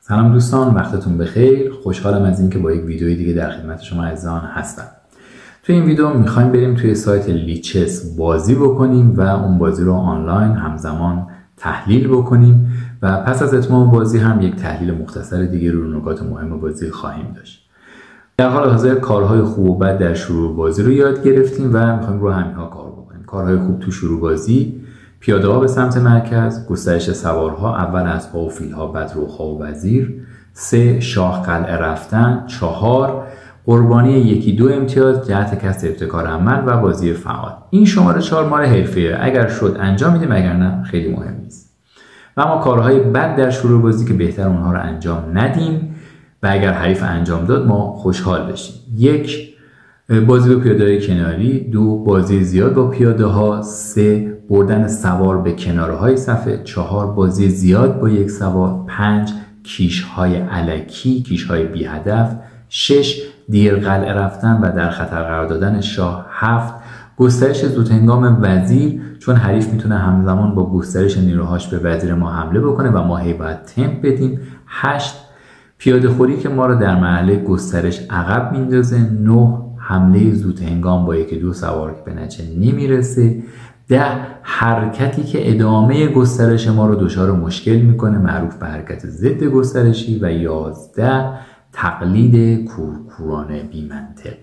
سلام دوستان، وقتتون بخیر. خوشحالم از اینکه با یک ویدیوی دیگه در خدمت شما عزیزان هستم. توی این ویدیو میخوایم بریم توی سایت لیچس بازی بکنیم و اون بازی رو آنلاین همزمان تحلیل بکنیم و پس از اتمام بازی هم یک تحلیل مختصر دیگه رو نکات مهم بازی خواهیم داشت. در حال حاضر کارهای خوب و بد در شروع بازی رو یاد گرفتیم و میخوایم رو همینها کار بکنیم. کارهای خوب تو شروع بازی: پیاده ها به سمت مرکز، گسترش سوارها، اول اسب‌ها و فیل‌ها، بعد رخ‌ها و وزیر. 3. شاه قلعه رفتن. 4. قربانی 1-2 امتیاز جهت کسب ابتکار عمل و بازی فعال. این شماره 4 مال حرفیه، اگر شد انجام میدیم، اگر نه خیلی مهم نیست. و اما کارهای بد در شروع بازی که بهتر اونها رو انجام ندیم و اگر حریف انجام داد ما خوشحال بشیم: 1. بازی با پیاده‌های کناری. 2. بازی زیاد با پیاده ها. 3. بردن سوار به کناره های صفحه. 4. بازی زیاد با یک سوار. 5. کیش های الکی، کیش های بی هدف. 6. دیر قلعه رفتن و در خطر قرار دادن شاه. 7. گسترش زودهنگام وزیر، چون حریف میتونه همزمان با گسترش نیروهاش به وزیر ما حمله بکنه و ما هی باید تمپ بدیم. 8. پیاده خوری که ما رو در مرحله گسترش عقب میندازه. 9. حمله زودهنگام با 1-2 سوار که به نتیجه نمیرسه. 10. حرکتی که ادامه گسترش ما رو دچار مشکل میکنه، معروف به حرکت ضد گسترشی. و 11. تقلید کورکورانه بی منطق.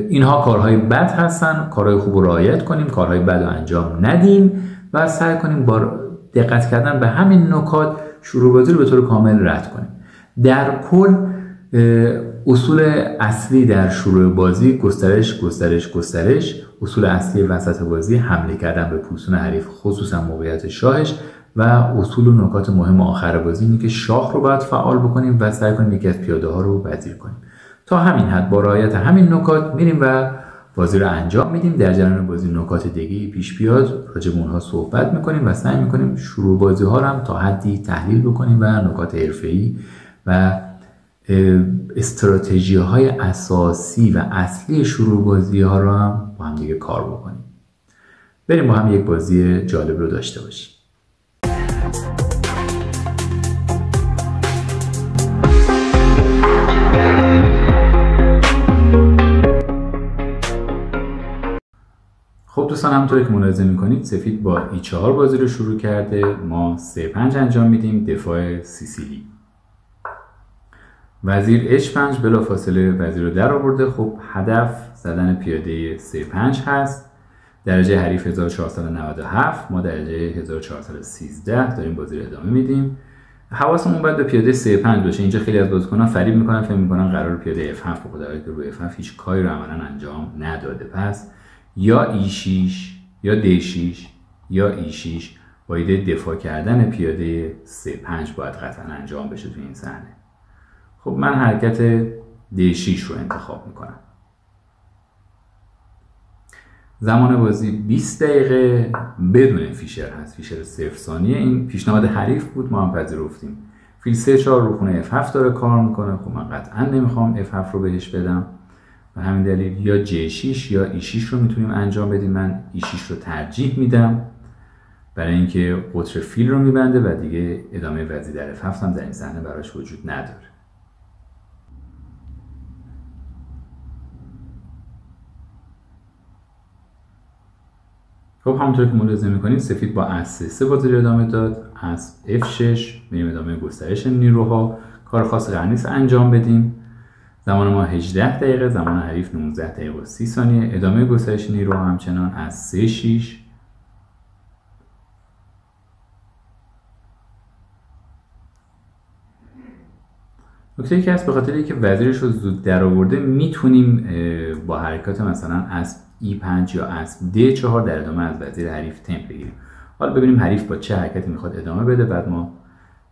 اینها کارهای بد هستن. کارهای خوب رو رعایت کنیم، کارهای بد رو انجام ندیم و سعی کنیم با دقت کردن به همین نکات شروع بازی رو به طور کامل رد کنیم. در کل اصول اصلی در شروع بازی: گسترش گسترش گسترش. اصول اصلی وسط بازی: حمله کردن به پوستون حریف، خصوصا موقعیت شاهش. و اصول و نکات مهم آخر بازی اینه که شاه رو باید فعال بکنیم و سعی کنیم یکی از پیاده ها رو وزیر کنیم. تا همین حد با رعایت همین نکات میریم و بازی رو انجام میدیم. در جریان بازی نکات دیگه پیش بیاد راجع به اونها صحبت میکنیم و سعی میکنیم شروع بازی ها رو هم تا حدی تحلیل بکنیم و نکات حرفه‌ای و استراتژی های اساسی و اصلی شروع بازی ها رو هم با هم دیگه کار بکنیم. بریم با هم یک بازی جالب رو داشته باشیم. خب دوستان، همونطور که ملاحظه میکنید سفید با E4 بازی رو شروع کرده. ما 3-5 انجام میدیم، دفاع سیسیلی. وزیر H5 بلافاصله وزیر رو در آورده. خب هدف زدن پیاده 3-5 هست. درجه حریف 1497، ما درجه 1413 داریم بازی رو ادامه میدیم. حواسمون باید به پیاده 3-5 باشه. اینجا خیلی از بازیکنان فریب میکنن، فکر میکنن قرار پیاده F7 بخوره، در حالی که روی F7 هیچ کاری رو عملاً انجام نداده. پس یا E6 یا D6 یا E6 با ایده دفاع کردن پیاده 3-5 باید قطعا انجام بشه توی این صحنه. خب من حرکت D6 رو انتخاب میکنم. زمان بازی 20 دقیقه بدون فیشر هست، فیشر 0 ثانیه. این پیشنهاد حریف بود، ما هم پذیرفتیم. فیل 3-4 رو خونه F7 داره کار میکنه. خب من قطعا نمیخوام F7 رو بهش بدم، به همین دلیل یا J6 یا E6 رو میتونیم انجام بدیم. من E6 رو ترجیح میدم برای اینکه قطر فیل رو میبنده و دیگه ادامه وزیر در F7 هم در این صحنه براش وجود نداره. خب همونطور که ملاحظه میکنید سفید با اسب 3 بازی رو ادامه داد. اسب F6 میریم ادامه گسترش نیروها. کار خاص قرار نیست انجام بدیم. زمان ما 18 دقیقه، زمان حریف 19 دقیقه و 30 ثانیه. ادامه گسترش نیروها همچنان از 3-6. نکته که هست، به خاطر اینکه وزیرش رو زود در آورده میتونیم با حرکات مثلا اسب E5 یا اسب D4 در ادامه از وزیر حریف تمپ بگیریم. حالا ببینیم حریف با چه حرکتی میخواد ادامه بده، بعد ما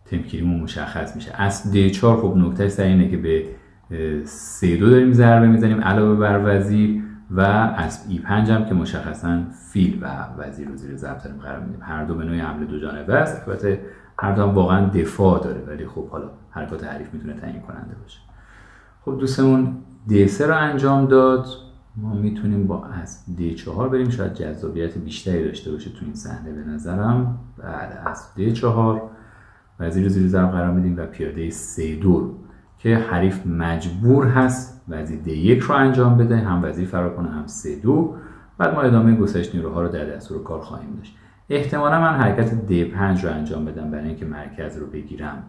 تمپ گیریمون مشخص میشه. اسب D4 خب نکته سر اینه که به 3-2 داریم ضربه میزنیم علاوه بر وزیر، و اسب E5 هم که مشخصا فیل و وزیر رو زیر ضرب داریم قرار میدیم. هر دو به نوعی حمله دو جانبه است. البته هر دو هم واقعا دفاع داره، ولی خب حالا حرکات حریف میتونه تعیین کننده باشه. خب دوستمون D3 رو انجام داد. ما میتونیم با اسب D4 بریم، شاید جذابیت بیشتری داشته باشه تو این صحنه به نظرم. بعد اسب D4 وزیر زیر ضرب قرار میدیم و پیاده 3-2 که حریف مجبور هست وزیر D1 رو انجام بده، هم وزیر فرار کنه هم 3-2. بعد ما ادامه گسترش نیروها رو در دستور کار خواهیم داشت. احتمالا من حرکت D5 رو انجام بدم برای اینکه مرکز رو بگیرم.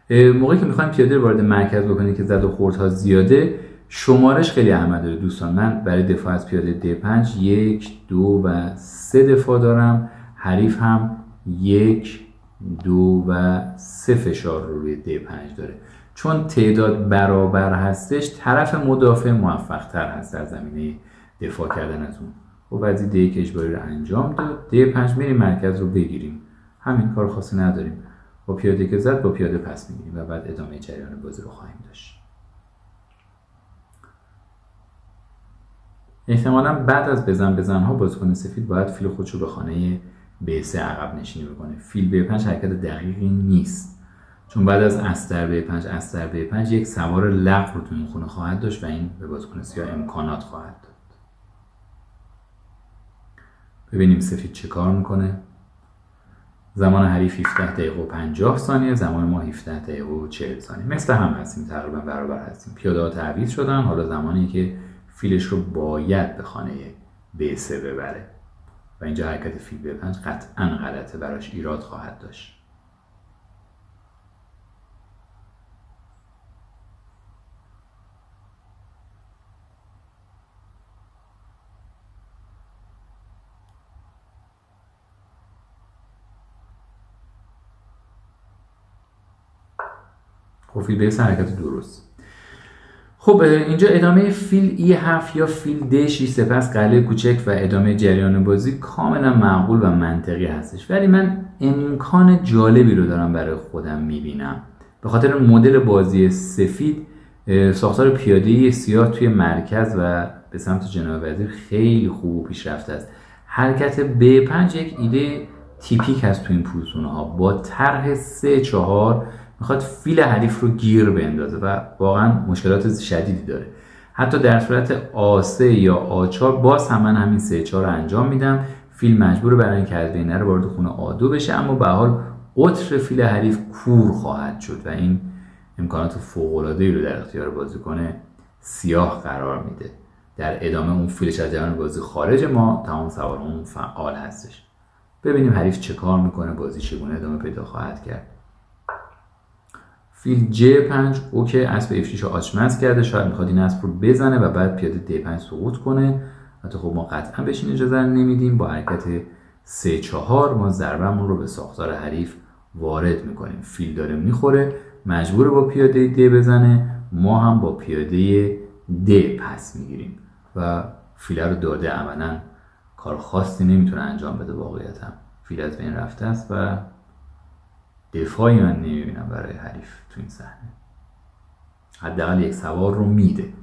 موقعی که میخوایم پیاده رو وارد مرکز بکنیم که زد و خوردها زیاده، شمارش خیلی اهمیت داره دوستان. من برای دفاع از پیاده D5 1 2 و 3 دفاع دارم، حریف هم 1 2 و 3 فشار رو روی D5 داره. چون تعداد برابر هستش، طرف مدافع موفق تر هست در زمینه دفاع کردن از اون. و وزیر D1 اجباری رو انجام داد، D5 میریم مرکز رو بگیریم. همین، کار خاصی نداریم. با پیاده که زد با پیاده پس میگیریم و بعد ادامه جریان بازی رو خواهیم داشت. احتمالاً بعد از بزن‌ها بازیکن سفید باید فیل خودش رو به خانه B3 عقب نشینی بکنه. فیل B5 حرکت دقیقی نیست، چون بعد از استر B5 یک سوار لغو رو تو این خونه خواهد داشت و این به بازیکن سیاه امکانات خواهد داد. ببینیم سفید چه کار میکنه. زمان حریف 17 دقیقه و 50 ثانیه، زمان ما 17 دقیقه و 40 ثانیه. مثل هم هستیم، تقریبا برابر هستیم. پیاده ها تعویض شدن، حالا زمانی که فیلش رو باید به خانه B3 ببره و اینجا حرکت فیل B5 قطعا غلطه، براش ایراد خواهد داشت. خب فیل B3 حرکت درست. خب اینجا ادامه فیل E7 یا فیل D6 سپس قلعه کوچک و ادامه جریان بازی کاملا معقول و منطقی هستش، ولی من امکان جالبی رو دارم برای خودم میبینم. به خاطر مدل بازی سفید، ساختار پیاده سیاه توی مرکز و به سمت جناب وزیر خیلی خوب و پیشرفته است. حرکت B5 یک ایده تیپیک هست تو این پوزیشن‌ها. با طرح 3-4 میخواد فیل حریف رو گیر بندازه و واقعا مشکلات شدیدی داره. حتی در صورت A3 یا A4 باز هم من همین 3-4 رو انجام میدم. فیل مجبور برای اینکه از بین نره وارد خونه A2 بشه، اما به حال قطر فیل حریف کور خواهد شد و این امکانات فوق‌العاده‌ای رو در اختیار بازیکن سیاه قرار میده. در ادامه اون فیلش از جریان بازی خارج، ما تمام سوارمون فعال هستش. ببینیم حریف چه کار میکنه، بازی چگونه ادامه پیدا خواهد کرد. فیل J5 اوکی، اسب F6 رو آچمز کرده، شاید میخواد این اسب رو بزنه و بعد پیاده D5 سقوط کنه. حتی خب ما قطعا بهش این اجازه نمیدیم. با حرکت 3-4 ما ضربمون رو به ساختار حریف وارد میکنیم. فیل داره میخوره، مجبوره با پیاده D بزنه، ما هم با پیاده D پس میگیریم و فیل رو داده. عملا کار خاصی نمیتونه انجام بده. واقعیت هم فیل از بین رفته است و دفاعی من نمیبینم برای حریف تو این صحنه. حداقل یک سوار رو میده.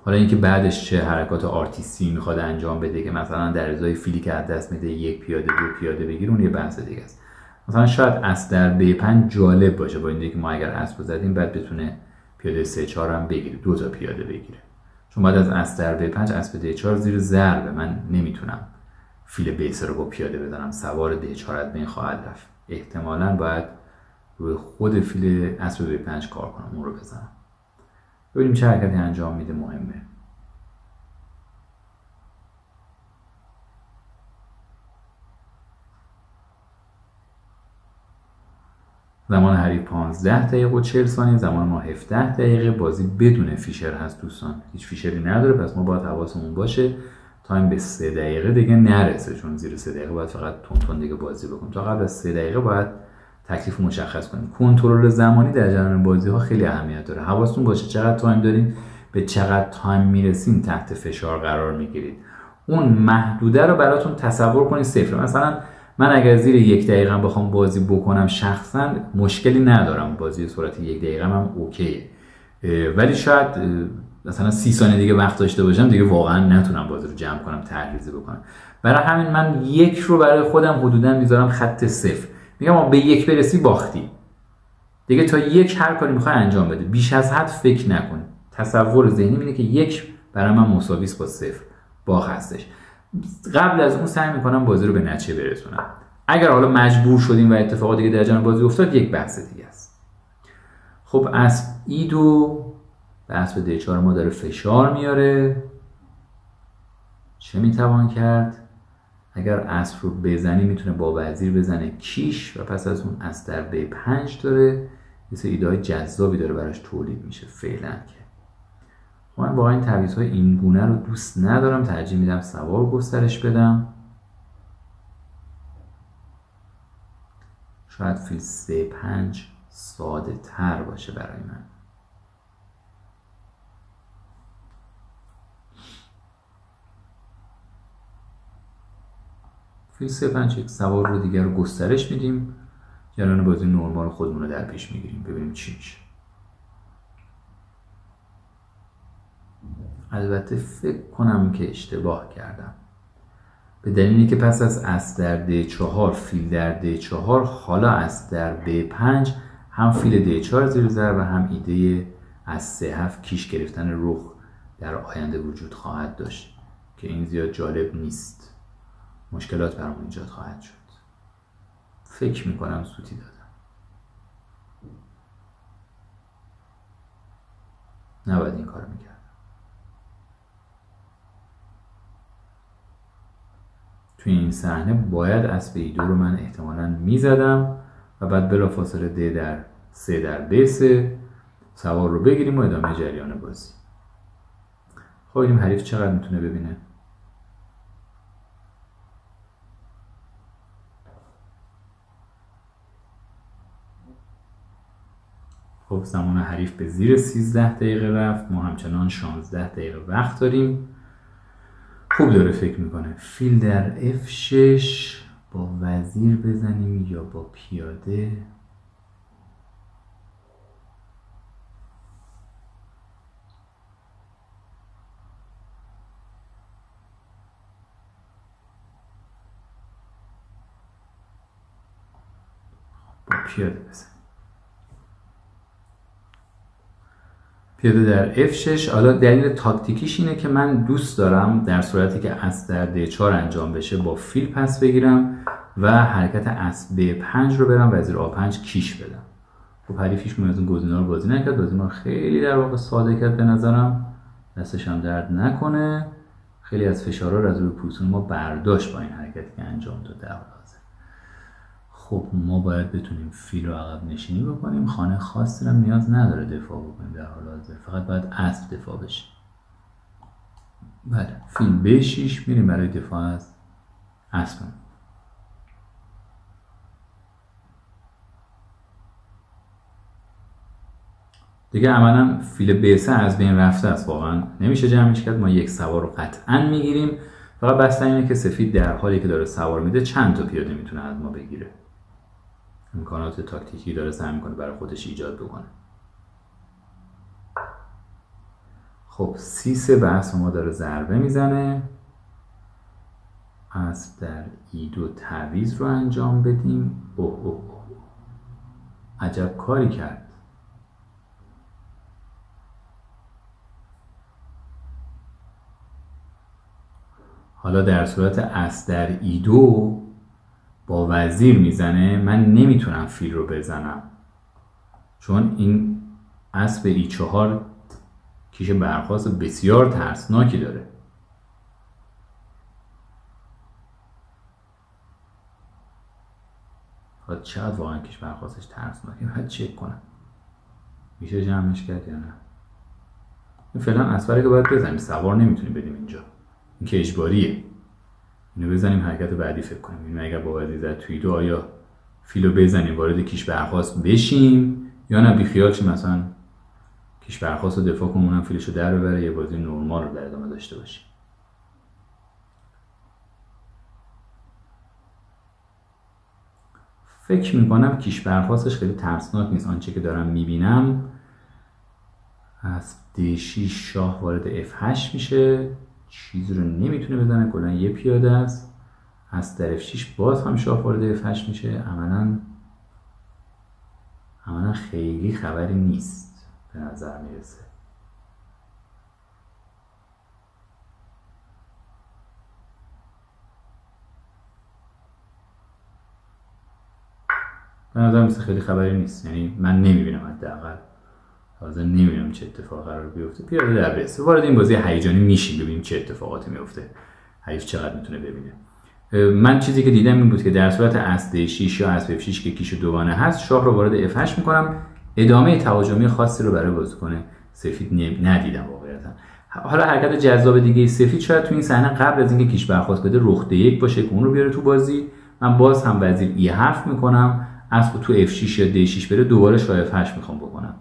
حالا اینکه بعدش چه حرکات آرتیستی میخواد انجام بده که مثلا در ازای فیلی که از دست میده یک پیاده 2 پیاده بگیره، اون یه بحث دیگه است. مثلا شاید اسب در B5 جالب باشه، با اینکه ما اگر اسب زدیم بعد بتونه پیاده 3-4 هم بگیره، 2 تا پیاده بگیره. چون بعد از اسب در B5 اسب D4 زیر ضربه، من نمیتونم فیل B3 رو با پیاده بزنم، سوار D4 از بین خواهد رفت. احتمالاً باید روی خود فیل اسب B5 کار کنم، اون رو بزنم. ببینیم چه حرکتی انجام میده، مهمه. زمان حریف 15 دقیقه و 40 ثانیه، زمان ما 17 دقیقه. بازی بدون فیشر هست دوستان، هیچ فیشری نداره، پس ما باید حواسمون باشه تایم به 3 دقیقه دیگه نرسه، چون زیر 3 دقیقه باید فقط تون دیگه بازی بکنیم. تا قبل از 3 دقیقه باید تکلیف مشخص کنیم. کنترل زمانی در جریان بازی ها خیلی اهمیت داره. حواستون باشه چقدر تایم دارین، به چقدر تایم میرسین تحت فشار قرار میگیرید. اون محدوده رو براتون تصور کنید صفر. مثلا من اگر زیر 1 دقیقه بخوام بازی بکنم شخصا مشکلی ندارم، بازی سرعت 1 دقیقه هم اوکیه. ولی شاید مثلا 30 ثانیه دیگه وقت داشته باشم، دیگه واقعا نتونم بازی رو جمع کنم، تحریزی بکنم. برای همین من 1 رو برای خودم حدودا میذارم خط 0. میگم به 1 برسی باختی. دیگه تا 1 هر کاری میخوای انجام بده، بیش از حد فکر نکن. تصور ذهنی اینه که 1 برای من مساوی است با 0. باخت هستش. قبل از اون سعی میکنم بازی رو به نتیجه برسونم. اگر حالا مجبور شدیم و اتفاقات دیگه در جریان بازی افتاد یک بحث دیگه است. خب اسب E2 به اسب D4 ما داره فشار میاره. چه میتوان کرد؟ اگر اسب رو بزنی میتونه با وزیر بزنه کیش و پس از اون اسب در B5 داره. یه سری ایده های جذابی داره براش تولید میشه فعلا که من واقعا این تعویض‌های این گونه رو دوست ندارم، ترجیح میدم سوار گسترش بدم. شاید فیل C5 ساده تر باشه برای من. فیل C5 یک سوار رو دیگر رو گسترش میدیم، جریان بازی نرمال خودمون رو در پیش میگیریم، ببینیم چی میشه. البته فکر کنم که اشتباه کردم، به دلیلی که پس از اسب در D4 فیل در D4 حالا اسب در B5 هم فیل D4 زیر ضرب و هم ایده از C7 کیش گرفتن رخ در آینده وجود خواهد داشت که این زیاد جالب نیست، مشکلات برامون ایجاد خواهد شد. فکر میکنم سوتی دادم، نباید این کارو میکردم. توی این صحنه باید اسب E2 رو من احتمالاً میزدم و بعد بلافاصله D در C در B3 سوار رو بگیریم و ادامه جریان بازی. خب این حریف چقدر میتونه ببینه. خب زمان حریف به زیر 13 دقیقه رفت، ما همچنان 16 دقیقه وقت داریم. خوب داره فکر میکنه. فیل در F6 با وزیر بزنیم یا با پیاده؟ با پیاده بزن. پیاده در F6. حالا دلیل تاکتیکیش اینه که من دوست دارم در صورتی که اسب در D4 انجام بشه با فیل پس بگیرم و حرکت اسب B5 رو برم وزیر A5 کیش بدم. خب حریفیش از اون گزینه‌ها رو بازی نکرد، بازی ما خیلی در واقع ساده کرد به نظرم، دستش هم درد نکنه. خیلی از فشارها رو از روی پوستون ما برداشت با این حرکتی که انجام داد در حال حاضر. خب ما باید بتونیم فیل رو عقب نشینی بکنیم، خانه خاصی هم نیاز نداره دفاع بکنیم در حال حاضر، فقط باید اسب دفاع بشه. بله فیل B6 میریم برای دفاع از اسب. دیگه عملا فیل B3 از بین رفته است، واقعا نمیشه جمعش کرد. ما یک سوار رو قطعا میگیریم، فقط بستن اینه که سفید در حالی که داره سوار میده چند تا پیاده میتونه از ما بگیره. امکانات تاکتیکی داره سعی میکنه برای خودش ایجاد بکنه. خب C3 به اسب ما داره ضربه میزنه. اسب در E2 تعویض رو انجام بدیم. اوه عجب کاری کرد. حالا در صورت اسب در E2 با وزیر میزنه، من نمیتونم فیل رو بزنم چون این اسب E4 کیش برخاست بسیار ترسناکی داره. حالا چقدر واقعا کیش برخواستش ترسناکه، باید چک کنم میشه جمعش کرد یا نه. فعلا اسبری که باید بزنیم، سوار نمیتونیم بدیم اینجا، این که اجباریه. اینو بزنیم حرکت بعدی فکر کنیم. ببینیم اگر با وزیر زد توی دو آیا فیلو بزنیم وارد کیش برخواست بشیم یا نه بیخیال شیم مثلا کیش برخواست رو دفاع کنیم اونم فیلشو در ببره یه بازی نرمال رو در ادامه داشته باشیم. فکر میکنم کیش برخواستش خیلی ترسناک نیست. آنچه که دارم میبینم از D6 شاه وارد F8 میشه، چیزی رو نمیتونه بزنه، کلا یه پیاده است. از در F6 باز هم شاه وارد F8 میشه. عملا خیلی خبری نیست به نظر میرسه. به نظر مثل خیلی خبری نیست، یعنی من نمیبینم، حداقل حاضر نمیبینم چه اتفاقی قرار بیفته. پیاده در بیسته وارد این بازی هیجانی میشیم، ببینیم چه اتفاقاتی میفته، حریف چقدر میتونه ببینه. من چیزی که دیدم این بود که در صورت اسب D6 یا اسب F6 که کیش دوگانه هست، شاه رو وارد F8 میکنم. ادامه تهاجمی خاصی رو برای بازیکن سفید ندیدم واقعیتا. حالا حرکت جذاب دیگه سفید شاید تو این صحنه قبل از اینکه کیش برخواست بده رخ D1 باشه که اون رو بیاره تو بازی. من باز هم وزیر E7 میکنم، اسب تو F6 یا D6 بره، دوباره شاه F8 میخوام بکنم.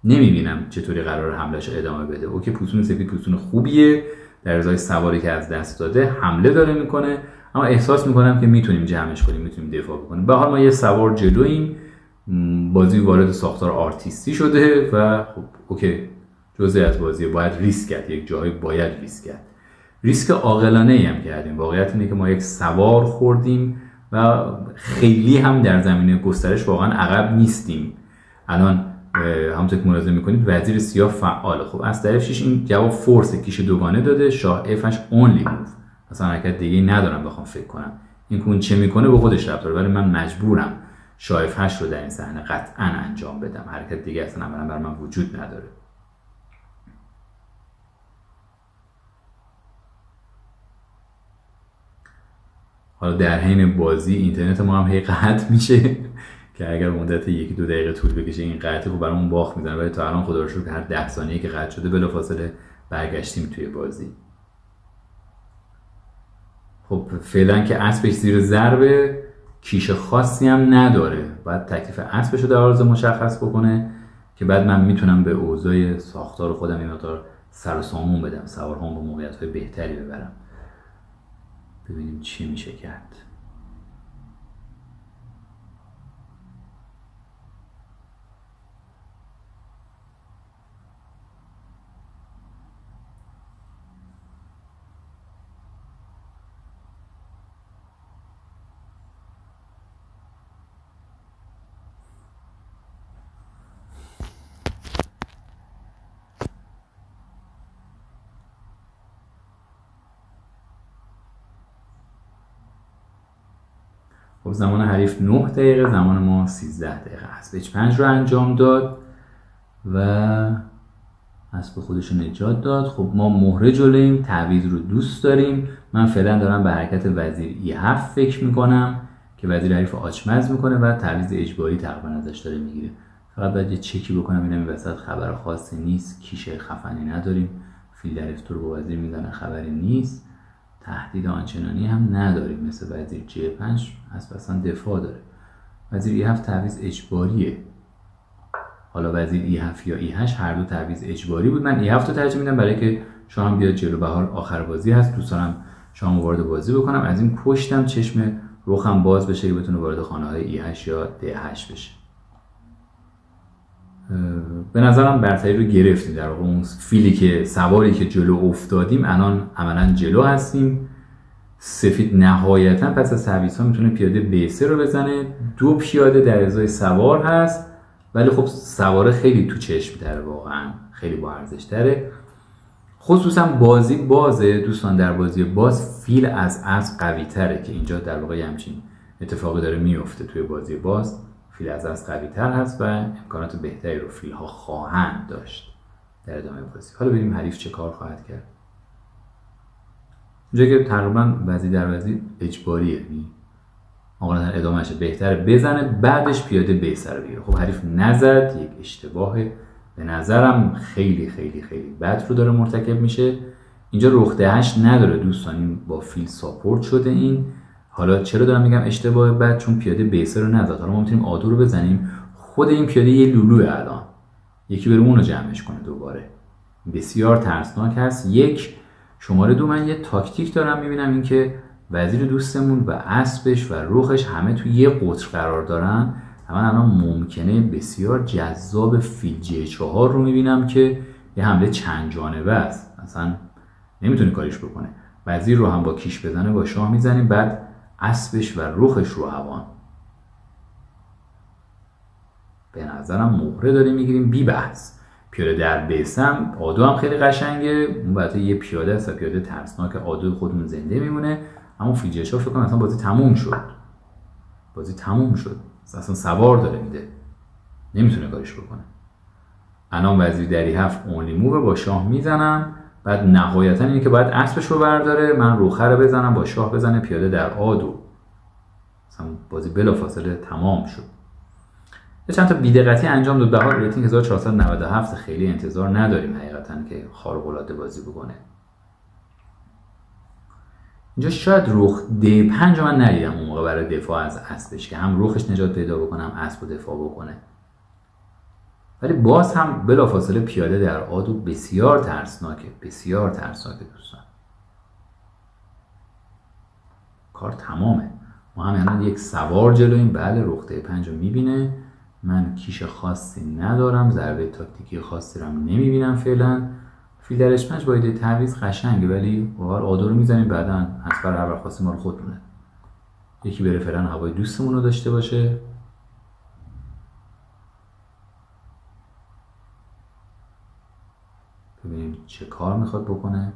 نمیبینم چطوری قرار حملهش ادامه بده. اوکی، پوستون سفید پوستون خوبیه، در ازای سواری که از دست داده حمله داره میکنه، اما احساس میکنم که میتونیم جمعش کنیم، میتونیم دفاع بکنیم. به حال ما یه سوار جلویم، بازی وارد ساختار آرتیستی شده و خب اوکی، جزئی از بازی، باید ریسک کرد، یک جایی باید ریسک کرد. ریسک عاقلانه ای هم کردیم. واقعیت اینه که ما یک سوار خوردیم و خیلی هم در زمینه گسترش واقعا عقب نیستیم. الان همونطور که ملاحظه میکنید وزیر سیاه فعاله. خب از طرف 6 این جواب فورس کیش دوگانه داده، شاه F8 only move، مثلا حرکت دیگه ندارم بخوام فکر کنم. این که اون چه میکنه به خودش ربط داره، ولی من مجبورم شاه F8 رو در این صحنه قطعا انجام بدم، حرکت دیگه اصلا عملا برای من وجود نداره. حالا در حین بازی اینترنت ما هم هی قطع میشه که اگر مدت 1-2 دقیقه طول بکشه این قطعه رو برامون باخت میزنه، ولی تا الان خدا رو شکر که هر 10 ثانیه که قطع شده بلافاصله برگشتیم توی بازی. خب فعلا که اسبش زیر ضربه، کیش خاصی هم نداره، باید تکلیف اسبش رو در عرض مشخص بکنه که بعد من میتونم به اوضاع ساختار خودم این مقدار سر و سامون بدم، سوارهام به موقعیت‌های بهتری ببرم. ببینیم چی میشه کرد. خب زمان حریف 9 دقیقه، زمان ما 13 دقیقه. اسب H5 رو انجام داد و اسب خودش رو نجات داد. خب ما مهره جلویم، تعویض رو دوست داریم. من فعلا دارم به حرکت وزیر E7 فکر میکنم که وزیر حریف آچمز میکنه و تعویض اجباری تقریبا ازش داره میگیره. فقط باید یه چکی بکنم ببینم این وسط خبر خاصی نیست، کیش خفنی نداریم، فیل در F2 رو با وزیر میزنه، خبری نیست، تهدید آنچنانی هم نداریم مثل وزیر G5. اسب اصلا دفاع داره. وزیر E7 تعویض اجباریه. حالا وزیر E7 یا E8 هر دو تعویض اجباری بود. من E7 رو ترجیح میدم برای که شاهم بیاد جلو، به حال آخر بازی هست، دوست دارم شاهم وارد بازی بکنم، از این پشتم چشم رخم باز بشه که بتونه وارد خانه های E8 یا D8 بشه. به نظرم برتری رو گرفتیم. در واقع اون فیلی که سواری که جلو افتادیم الان عملا جلو هستیم. سفید نهایتا پس از تعویض ها میتونه پیاده B3 رو بزنه. 2 پیاده در ازای سوار هست، ولی خب سواره خیلی تو چشم تره، واقعا خیلی با ارزش تره. خصوصا بازی بازه دوستان، در بازی باز فیل از اسب قوی تره که اینجا در واقع همچین اتفاقی داره میفته. توی بازی باز فیل از اسب قوی تر هست و امکانات بهتری رو فیل ها خواهند داشت در ادامه بازی. حالا ببینیم حریف چه کار خواهد کرد. اینجا که تقریبا وزیر در وزیر اجباریه، آقا ادامهش بهتره بزنه بعدش پیاده B سر بگیره. خب حریف نزد، یک اشتباه به نظرم خیلی خیلی خیلی بد رو داره مرتکب میشه. اینجا رخ D8 نداره دوستان، این با فیل ساپورت شده. این حالا چرا دارم میگم اشتباه بد؟ چون پیاده B3 رو نزد. حالا ما میتونیم آدو رو بزنیم، خود این پیاده یه لولوه، الان یکی بره اون رو جمعش کنه دوباره. بسیار ترسناک هست. یک شماره 2 من یه تاکتیک دارم میبینم، این که وزیر دوستمون و اسبش و رخش همه توی یه قطر قرار دارن. من الان ممکنه بسیار جذاب فیل G4 رو میبینم که یه حمله چند جانبه است، اصلا نمیتونه کاریش بکنه. وزیر رو هم با کیش بزنه با شاه میزنیم، بعد اسبش و رخش رو هوان. به نظرم مهره داریم میگیریم بی بحث. پیاده در بیسم آدو هم خیلی قشنگه، اون البته یه پیاده است و پیاده ترسناک، آدو خودمون زنده میمونه. اما فیل G4 فکر کنم اصلا بازی تموم شد. بازی تموم شد. اصلا سوار داره میده، نمیتونه کارش بکنه. الان وزیر دری 7 اونلی موو با شاه میزنم، بعد نهایتا اینه که باید اسبش رو برداره، من روخه رو بزنم با شاه بزنه پیاده در A2. اصلا بازی بلافاصله تمام شد. یه چند تا بی‌دقتی انجام داد. به حال ریتینگ 1497 خیلی انتظار نداریم حقیقتا که خارق العاده بازی بکنه. اینجا شاید رخ D5 من ندیدم اون موقع برای دفاع از اسبش که هم رخش نجات پیدا بکنه هم اسب رو دفاع بکنه. ولی باز هم بلافاصله پیاده در A2 بسیار ترسناکه، بسیار ترسناکه دوستان. کار تمامه. ما هم الان یک سوار جلویم. بله رخ D5 رو میبینه. من کیش خاصی ندارم، ضربه تاکتیکی خاصی رو هم نمیبینم فعلا. فیل در H5 با ایده تعویض قشنگه، ولی واقعا A2 رو میزنیم، بعدا اسب هر وقت خاصی مال خودمونه. یکی بره فعلا هوای دوستمون رو داشته باشه. ببینیم چه کار میخواد بکنه.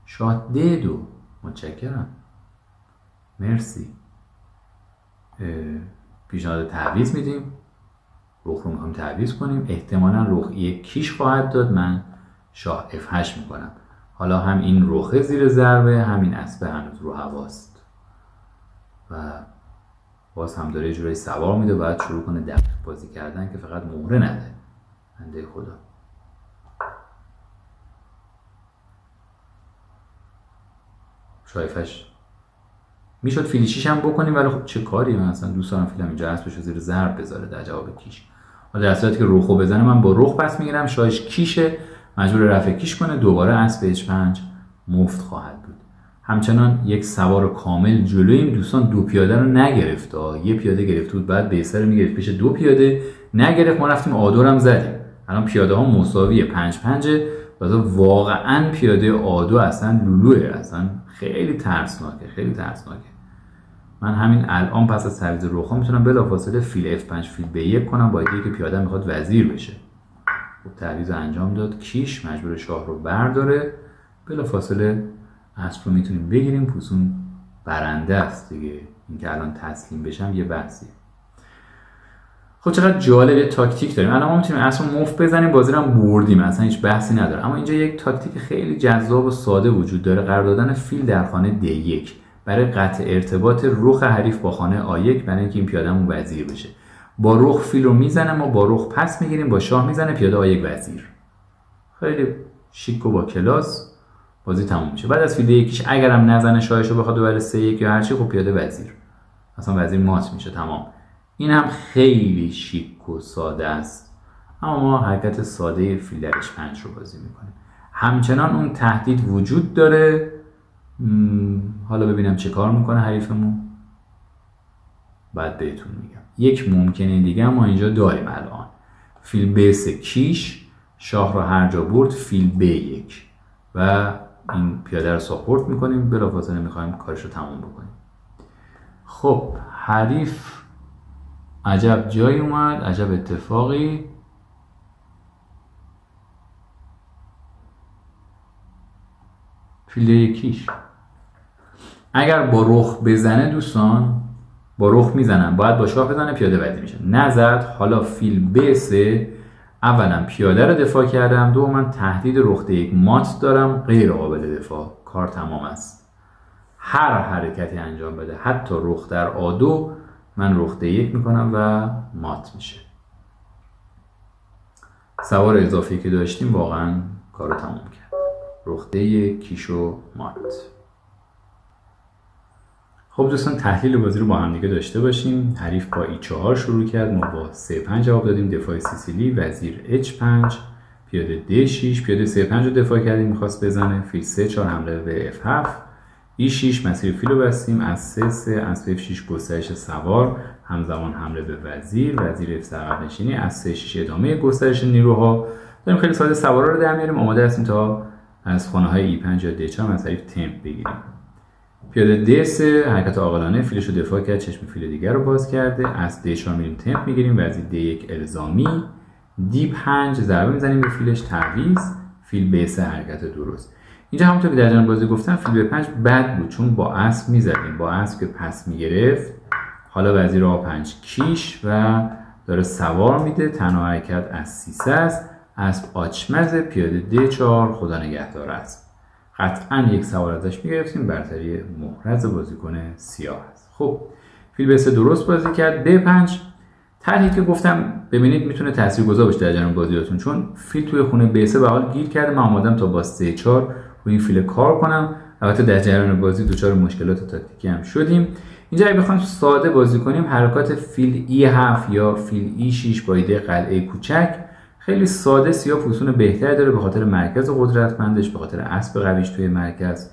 شاه D2. متشکرم، مرسی. پیشنهاد تعویض میدیم. رخ رو میخوایم تعویض کنیم. احتمالا رخ یک کیش خواهد داد. من شاه F8 میکنم. حالا هم این رخه زیر ضربه، همین اسب هنوز رو هواست و باز هم داره یه جورایی سوار میده. باید شروع کنه دقیق بازی کردن که فقط مهره نده. بنده خدا. شاه F8 میشد فیل 6 هم بکنیم، ولی خب چه کاری، من اصلا دوست دارم فیلم اینجا اسبشو زیر ضرب بذاره در جواب کیش. در صورتی که رخو بزنه من با رخ پس میگیرم، شاهش کیشه، مجبور رفع کیش کنه، دوباره اسب H5 مفت خواهد بود. همچنان یک سوار کامل جلویم دوستان. دو پیاده رو نگرفت، یه پیاده گرفته بود، بعد بیسر میگرفت پیش دو پیاده، نگرفت. ما رفتیم A2 هم زدیم. الان پیاده ها مساویه، 5-5. واقعا پیاده A2 اصلا لولوه، اصلا خیلی ترسناکه، خیلی ترسناکه. من همین الان پس از تعویض رخ میتونم بلافاصله فیل F5 فیل B1 کنم با اینکه که پیاده میخواد وزیر بشه. خب تعویض انجام داد، کیش مجبور شاه رو برداره. بلافاصله اسب رو میتونیم بگیریم. پوسون برنده است دیگه. اینکه الان تسلیم بشم یه بحثیه. خب چقدر جالب تاکتیک داریم. الان ما میتونیم اسب مفت بزنیم، بازی رو هم بردیم، اصلا هیچ بحثی نداره. اما اینجا یک تاکتیک خیلی جذاب و ساده وجود داره. قرار دادن فیل در خانه D1 برای قطع ارتباط رخ حریف با خانه A1 برای اینکه این پیادهمون وزیر بشه. با رخ فیل رو میزنه، ما با رخ پس میگیریم، با شاه میزنه، پیاده A1 وزیر. خیلی شیک و با کلاس بازی تموم میشه. بعد از فیل D1 اگرم نزنه شاهش رو بخواد ببره C1 یا هر چی، خب پیاده وزیر. اصلا وزیر مات میشه، تمام. این هم خیلی شیک و ساده است. اما ما حرکت ساده فیل در H5 رو بازی میکنیم. همچنان اون تهدید وجود داره. حالا ببینم چه کار میکنه حریفمون، بعد بهتون میگم. یک ممکنه دیگه ما اینجا داریم الان. فیل B3 کیش، شاه رو هر جا برد، فیل B1 و این پیاده رو ساپورت میکنیم. بلافاصله میخوایم کارش رو تموم بکنیم. خب حریف عجب جایی اومد، عجب اتفاقی. فیل کیش اگر با رخ بزنه دوستان، با رخ میزنن، باید با شاه بزنه، پیاده وزیر میشه. نزد. حالا فیل B3. اولا پیاده رو دفاع کردم، دوما تهدید رخ D1 مات دارم، غیر قابل دفاع. کار تمام است. هر حرکتی انجام بده، حتی رخ در A2، من رخ D1 میکنم و مات میشه. سوار اضافی که داشتیم واقعا کارو تمام کرد. رخ D1 کیشو مات. خب دوستان تحلیل بازی رو با هم دیگه داشته باشیم. حریف با E4 شروع کرد، ما با C5 جواب دادیم، دفاع سیسیلی، وزیر H5، پیاده D6، پیاده C5 رو دفاع کردیم، میخواست بزنه، فیل C4 حمله به F7، E6 مسیر فیل رو بستیم، از C3 از F6 گسترش سوار، همزمان حمله به وزیر، وزیر F3 عقب نشینی، از C6 ادامه گسترش نیروها. داریم خیلی ساده سوارا رو در میاریم. آماده هستیم تا از خانه های E5 یا D4 از حریف تمپ بگیریم. پیاده D3 حرکت عاقلانه، فیلش رو دفاع کرد، چشم فیل دیگر رو باز کرده. از D4 میریم تمپ میگیریم، وزیر D1 الزامی، D5 ضربه میزنیم به فیلش، تعویض، فیل B3 حرکت درست. اینجا همونطور که در جریان بازی گفتم فیل B5 بد بود، چون با اسب میزدیم، با اسب که پس میگرفت. حالا وزیر A5 کیش و داره سوار میده. تنها حرکت از 300 است. اسب آچمز، پیاده D4 خدا نگهدار است. قطعا یک سوار ازش میگرفتیم. برتری محرز بازیکن سیاه است. خب فیل B3 درست بازی کرد. B5 طرحی که گفتم ببینید میتونه تاثیرگذار باشه در جریان بازیاتون، چون فیل توی خونه B3 به حال گیر کرده. من اومدم تا با C4 روی این فیل کار کنم. البته در جریان بازی دچار مشکلات تاکتیکی هم شدیم. اینجا اگه بخوایم ساده بازی کنیم، حرکات فیل E7 یا فیل E6 با ایده قلعه کوچک خیلی ساده. سیاه پوزیشن بهتری داره به خاطر مرکز قدرتمندش، به خاطر اسب قویش توی مرکز.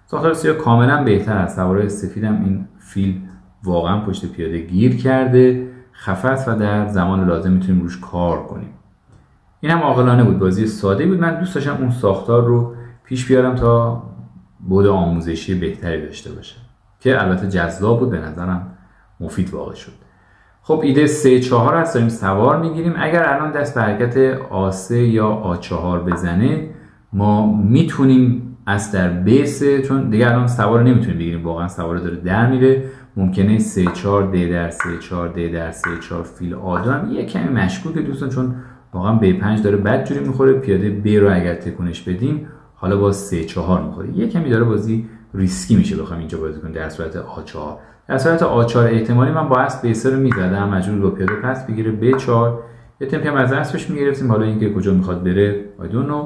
ساختار سیاه کاملا بهتر از سوارای سفیدم. این فیل واقعا پشت پیاده گیر کرده، خفه است و در زمان لازم میتونیم روش کار کنیم. این هم عاقلانه بود، بازی ساده بود. من دوست داشتم اون ساختار رو پیش بیارم تا بعد آموزشی بهتری داشته باشه که البته جذاب بود، به نظرم مفید واقع شد. خب ایده C4 هست، داریم سوار میگیریم. اگر الان دست به حرکت A3 یا A4 بزنه ما میتونیم از در B3، چون دیگه الان سوار نمیتونیم بگیریم، واقعا سوار داره در میره. ممکنه C4 D در C4 D در C4 فیل A2 هم یه کمی مشکوکه دوستان، چون واقعا B5 داره بدجوری میخوره. پیاده B رو اگر تکونش بدیم حالا با C4 میخوره، یه کمی داره بازی ریسکی میشه بخوام اینجا بازی کنیم. در صورت A4 در صورت A4 احتمالی من با اسب B3 رو میزدم، مجبور با پیاده پس بگیره B4. یه تمپی هم از اسبش میگرفتیم. حالا اینکه کجا میخواد بره I don't know.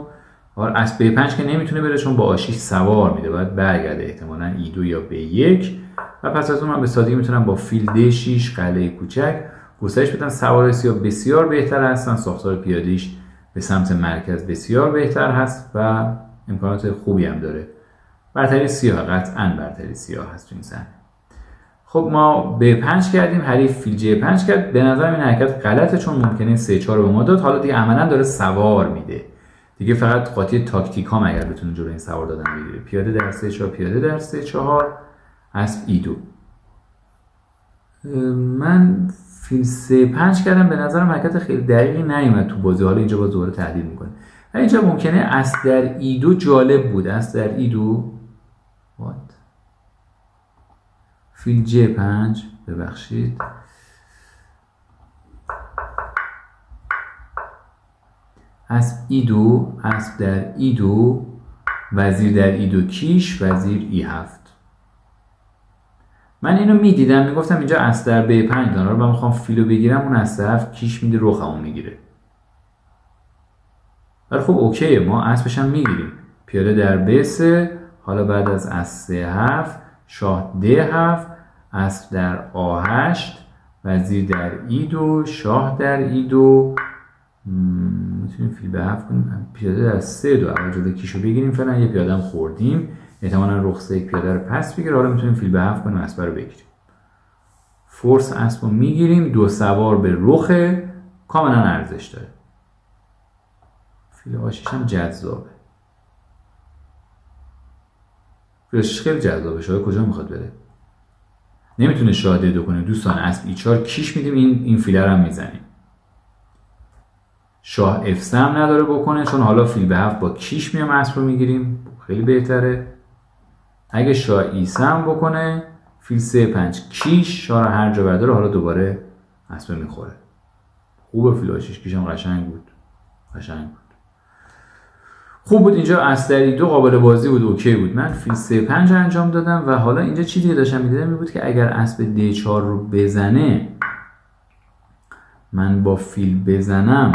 حالا اسب B5 که نمیتونه بره چون با A6 سوار میده، باید برگرده احتمالاً E2 یا B1 و پس از اون من به سادگی میتونم با فیل D6 قلعه کوچک گسترش بدم. سوارای سیاه بسیار بهتر هستن، ساختار پیاده‌ایش به سمت مرکز بسیار بهتر هست و امکانات خوبی هم داره. برتری سیاه، قطعاً برتری سیاه هست تو این صحنه. خب ما B5 کردیم، حریف فیل J5 کرد. به نظر این حرکت غلطه چون ممکنه C4 رو به ما داد. حالا دیگه عملاً داره سوار میده. دیگه فقط قاطی تاکتیک ها اگر بتونه جلوی این سوار دادن بگیره. پیاده در C4 پیاده در C4 اسب E2. من فیل C5 کردم. به نظرم حرکت خیلی دقیقی نیومد تو بازی. حالا اینجا با دوباره تحلیل میکنه. اینجا ممکنه اسب در E2 جالب بود. اسب در E2 فیل J5 ببخشید. اسب E2 اسب در E2 وزیر در E2 کیش وزیر E7. من اینو میدیدم میگفتم اینجا اسب در B5 داره رو من میخوام فیلو بگیرم، اون اسب F کیش میده رخمو میگیره. ولی خب اوکیه، ما اسبش هم میگیریم. پیاده در B3. حالا بعد از اسب C7 شاه D7 اسب در A8 وزیر در E2 شاه در E2. میتونیم فیل به 7 کنیم. پیاده در C2 اول جلوی کیشو بگیریم. فعلا یه پیاده هم خوردیم، احتمالاً رخ یک پیاده رو پس بگیره. حالا میتونیم فیل به 7 کنیم اسب رو بگیریم. فورس اسب رو میگیریم. دو سوار به رخ کاملا ارزش داره. فیل A6 هم جذابه. فیلش خیلی جذابه. شاه کجا میخواد بره؟ نمیتونه شاه D2 کنه دوستان. اسب E4 کیش میدیم، این فیل رو هم میزنیم. شاه F3 هم نداره بکنه چون حالا فیل به 7 با کیش میام اسب رو میگیریم، خیلی بهتره. اگه شاه E3 هم بکنه فیل C5 کیش، شاه رو هر جا برداره حالا دوباره اسب میخوره. خوبه. فیل A6 کیش هم قشنگ بود. خوب بود. اینجا اسب در E2 قابل بازی بود، اوکی بود. من فیل C5 انجام دادم و حالا اینجا چی دیگه داشتم میدیدم این بود که اگر اسب D4 رو بزنه، من با فیل بزنم،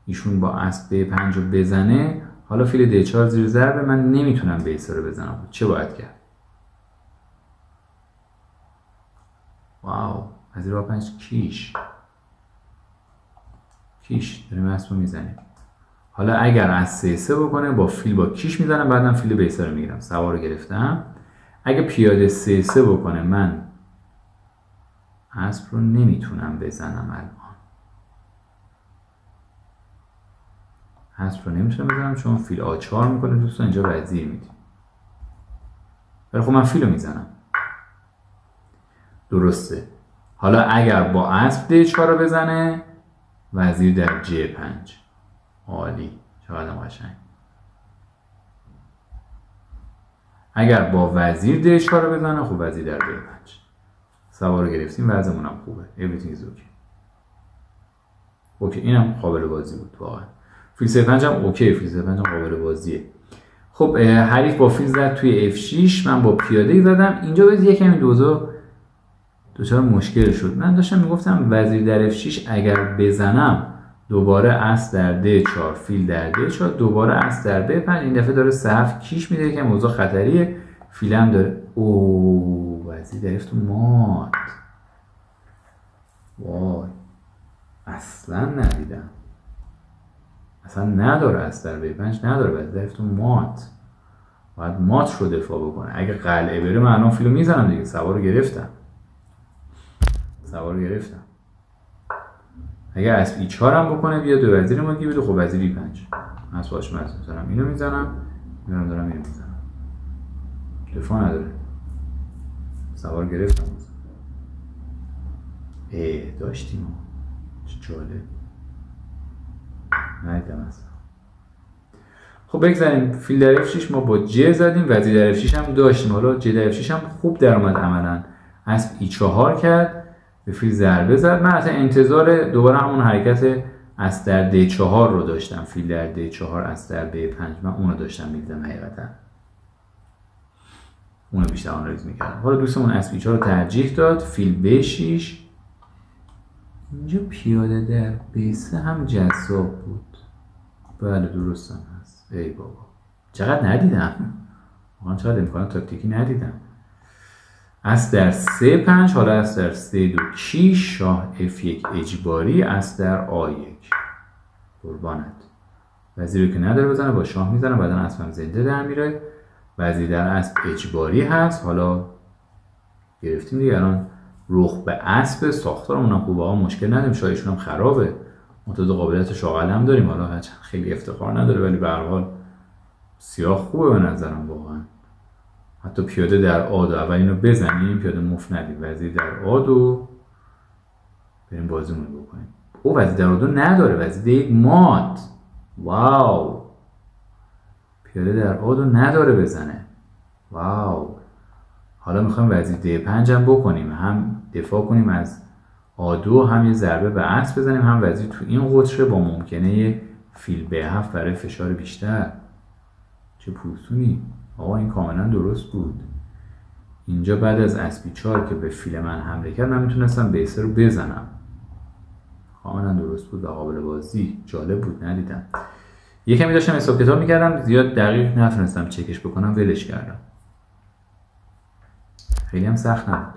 ایشون با اسب B5 رو بزنه، حالا فیل D4 زیر ضربه، من نمیتونم B3 رو بزنم. چه باید کرد؟ واو، وزیر A5 کیش داریم اسب رو میزنیم. حالا اگر از C3 بکنه با فیل با کیش میزنم، بعدم فیل B3 رو میگیرم. سوار رو گرفتم. اگه پیاده C3 بکنه من اسب رو نمیتونم بزنم. الان اسب رو نمیتونم بزنم چون فیل A4 میکنه دوستان. اینجا وزیر میدیم. ولی خب من فیل رو میزنم. درسته. حالا اگر با اسب D4 رو بزنه، وزیر در J5. عالی، چقدر قشنگ. اگر با وزیر D4 رو بزنه، خب وزیر در B5. سوار رو گرفتیم، وضعمون هم خوبه. everything is okay. اوکی، اینم قابل بازی بود واقعا. فیل C5 هم اوکی، فیل C5 هم قابل بازیه. خب حریف با فیل زد توی F6، من با پیاده زدم. اینجا باید یکمی دوچار مشکل شد. من داشتم میگفتم وزیر در F6 اگر بزنم دوباره اس در D4 فیل در D4 دوباره اس در B5، این دفعه داره صف کیش میده که موضوع خطریه. فیلم داره وزیر در F تو مات. وای اصلا ندیدم، اصلا نداره اس در B5 نداره، وزیر در F تو مات، باید مات رو دفاع بکنه. اگه قلعه بره من الان فیلو میزنم دیگه، سوار رو گرفتم. اگه اسب E4 هم بکنه بیا دو وزیر ما گیره، خب وزیر E5 اسب آشمز میزنم، اینو میزنم، دارم اینو میزنم، دفاع نداره، سوار گرفتم. داشتیم چه جالب، ندیدم اصلا. خب بگذاریم فیل در F6 ما با J زدیم، وزیر در F6 هم داشتیم. حالا J در F6 هم خوب در اومد عملا. اسب E4 کرد، به فیل ضربه زد. من حتی انتظار دوباره همون حرکت اس در D4 رو داشتم، فیل در D4 اس در B5 من اونو داشتم میدیدم حقیقتا، اونو بیشتر آنالیز میکردم. حالا دوستمون اسب E4 رو ترجیح داد، فیل B6. اینجا پیاده در B3 هم جذاب بود. بله درستم هست. ای بابا چقدر ندیدم واقعا، چقدر امکان تاکتیکی ندیدم. اس در C5، حالا اس در C2 کیش، شاه F1 اجباری، اس در A1 قربانت. وزیر رو که نداره بزنه با شاه میزنه، بعدا اسبم زنده در میره. وزیر در اسب اجباری هست، حالا گرفتیم دیگه. الان رخ به اسب، ساختارمون هم خوبه، مشکل نداریم، شاهشون هم خرابه، متعدد قابلیت شاه قلم داریم. حالا هرچند خیلی افتخار نداره ولی به هر حال سیاه خوبه به نظرم واقعا. حتی پیاده در A2 اول اینو بزنیم، پیاده مفت ندیم، وزیر در A2 بریم بازیمون رو بکنیم. وزیر در A2 نداره، وزیر در مات. واو، پیاده در A2 نداره بزنه. واو، حالا میخوایم وزیر D5 هم بکنیم، هم دفاع کنیم از A2، هم یه ضربه به اسب بزنیم، هم وزیر تو این قطره با ممکنه فیل B7 برای فشار بیشتر. چه پوستونی آقا، این کاملا درست بود. اینجا بعد از اسب E4 که به فیل من حمله کرد من میتونستم B3 رو بزنم، کاملا درست بود و قابل بازی. جالب بود، ندیدم. یه کمی داشتم حساب کتاب میکردم، زیاد دقیق نتونستم چکش بکنم، ولش کردم. خیلی هم سخت نبود.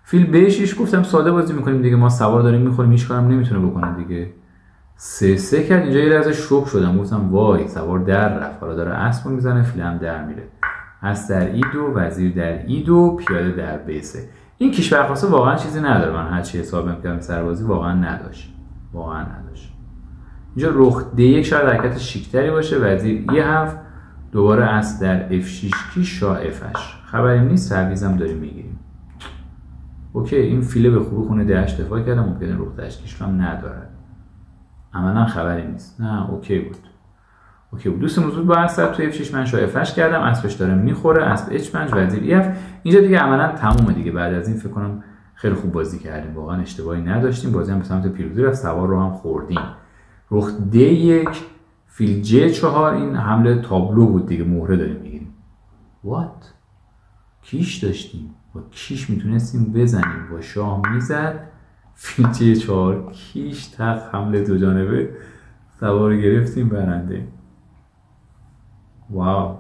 فیل B6 گفتم ساده بازی میکنیم دیگه، ما سوار داریم میخوریم، هیچ کارم نمیتونه بکنه دیگه. C3 کرد. اینجا یه لحظه شوک شدم، گفتم وای سوار در رفت، حالا داره اسب رو میزنه، فیل هم در میره. اسب در E2، وزیر در E2، پیاده در B3. این کیش برخواسته واقعا چیزی نداره، من هرچی حساب میکردم سربازی واقعا نداشت. اینجا رخ D1 شاید حرکت شیکتری باشه، وزیر E7، دوباره اسب در F6 کیش، شاه F8. خبری نیست، تعویضم داریم میگیریم. اوکی، این فیله به خوبی خونه D8 دفاع کردم، ممکنه رخ D8 کیش هم نداره، عملا خبری نیست. نه اوکی بود. دوست موضوع با اسب تو F6 من شاه F8 کردم، اسبش داره میخوره، اسب H5 وزیر E7. اینجا دیگه عملا تمومه دیگه. بعد از این فکر کنم خیلی خوب بازی کردیم، واقعا اشتباهی نداشتیم، بازی هم به سمت پیروزی رفت، سوار رو هم خوردیم. رخ D1 فیل J4، این حمله تابلو بود دیگه، مهره داریم میگیریم. وات، کیش داشتیم، با کیش میتونستیم بزنیم، با شاه میزد، فیل J4 کیش تق حمله دو جانبه، سوار گرفتیم، برنده. واو،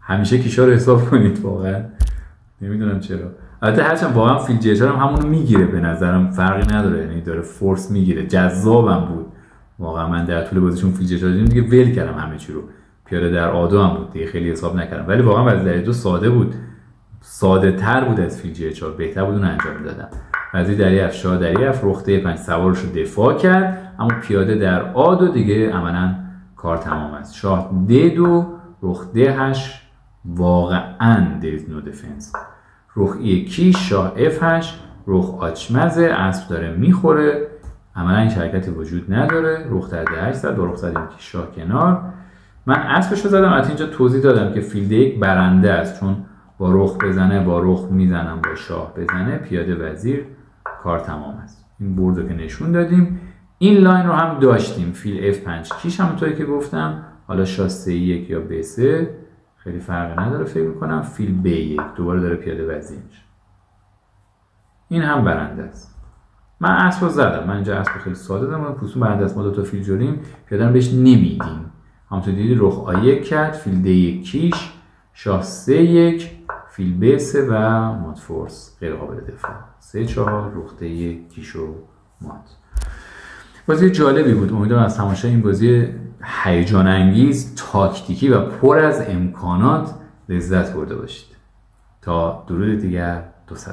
همیشه کیشا رو حساب کنید، واقعا نمیدونم چرا. البته هرچند واقعا فیل J4 هم همونو میگیره، به نظرم فرقی نداره، یعنی داره فورس میگیره، جذابم بود واقعا. من در طول بازیشون فیل J4 دیگه ول کردم همه چی رو. پیاده در A2 هم بود دیگه، خیلی حساب نکردم، ولی واقعا وزیر در A2 ساده بود، ساده تر بود از فیل J4، بهتر بود اون انجام میدادم. وزیر در F، شاه در F، رخ D5 سوارش رو دفاع کرد، اما پیاده در A2 دیگه عملا کار تمام است. شاه D2، رخ D8 واقعا there is no defense. رخ E شاه F8، رخ آچمزه، اسب داره میخوره، عملا این حرکتی وجود نداره. رخ در D8 زد، با رخ زدیم که شاه کنار. من اسبش رو زدم، البته اینجا توضیح دادم که فیل D1 برنده است، چون با رخ بزنه، با رخ میزنم، با شاه بزنه، پیاده وزیر، کار تمام است. این برد رو که نشون دادیم. این لاین رو هم داشتیم، فیل F5 کیش همونطوری که گفتم. حالا شاه C1 یا B3 خیلی فرقی نداره فکر میکنم. فیل B1 دوباره داره پیاده وزیر میشه. این هم برنده است. من اسب رو زدم، من اینجا اسب خیلی ساده دادم، پوستون برنده است. ما دو تا فیل جلویم، پیاده رو بهش نمیدیم. همونطور دیدید رخ A1 کرد، فیل D1 کیش، شاه C1، فیل B3 و مات فورس غیر قابل دفاع. C4 رخ D1 کیش و مات. بازی جالبی بود. امیدوارم از تماشای این بازی هیجان انگیز، تاکتیکی و پر از امکانات لذت برده باشید. تا درود دیگر، 200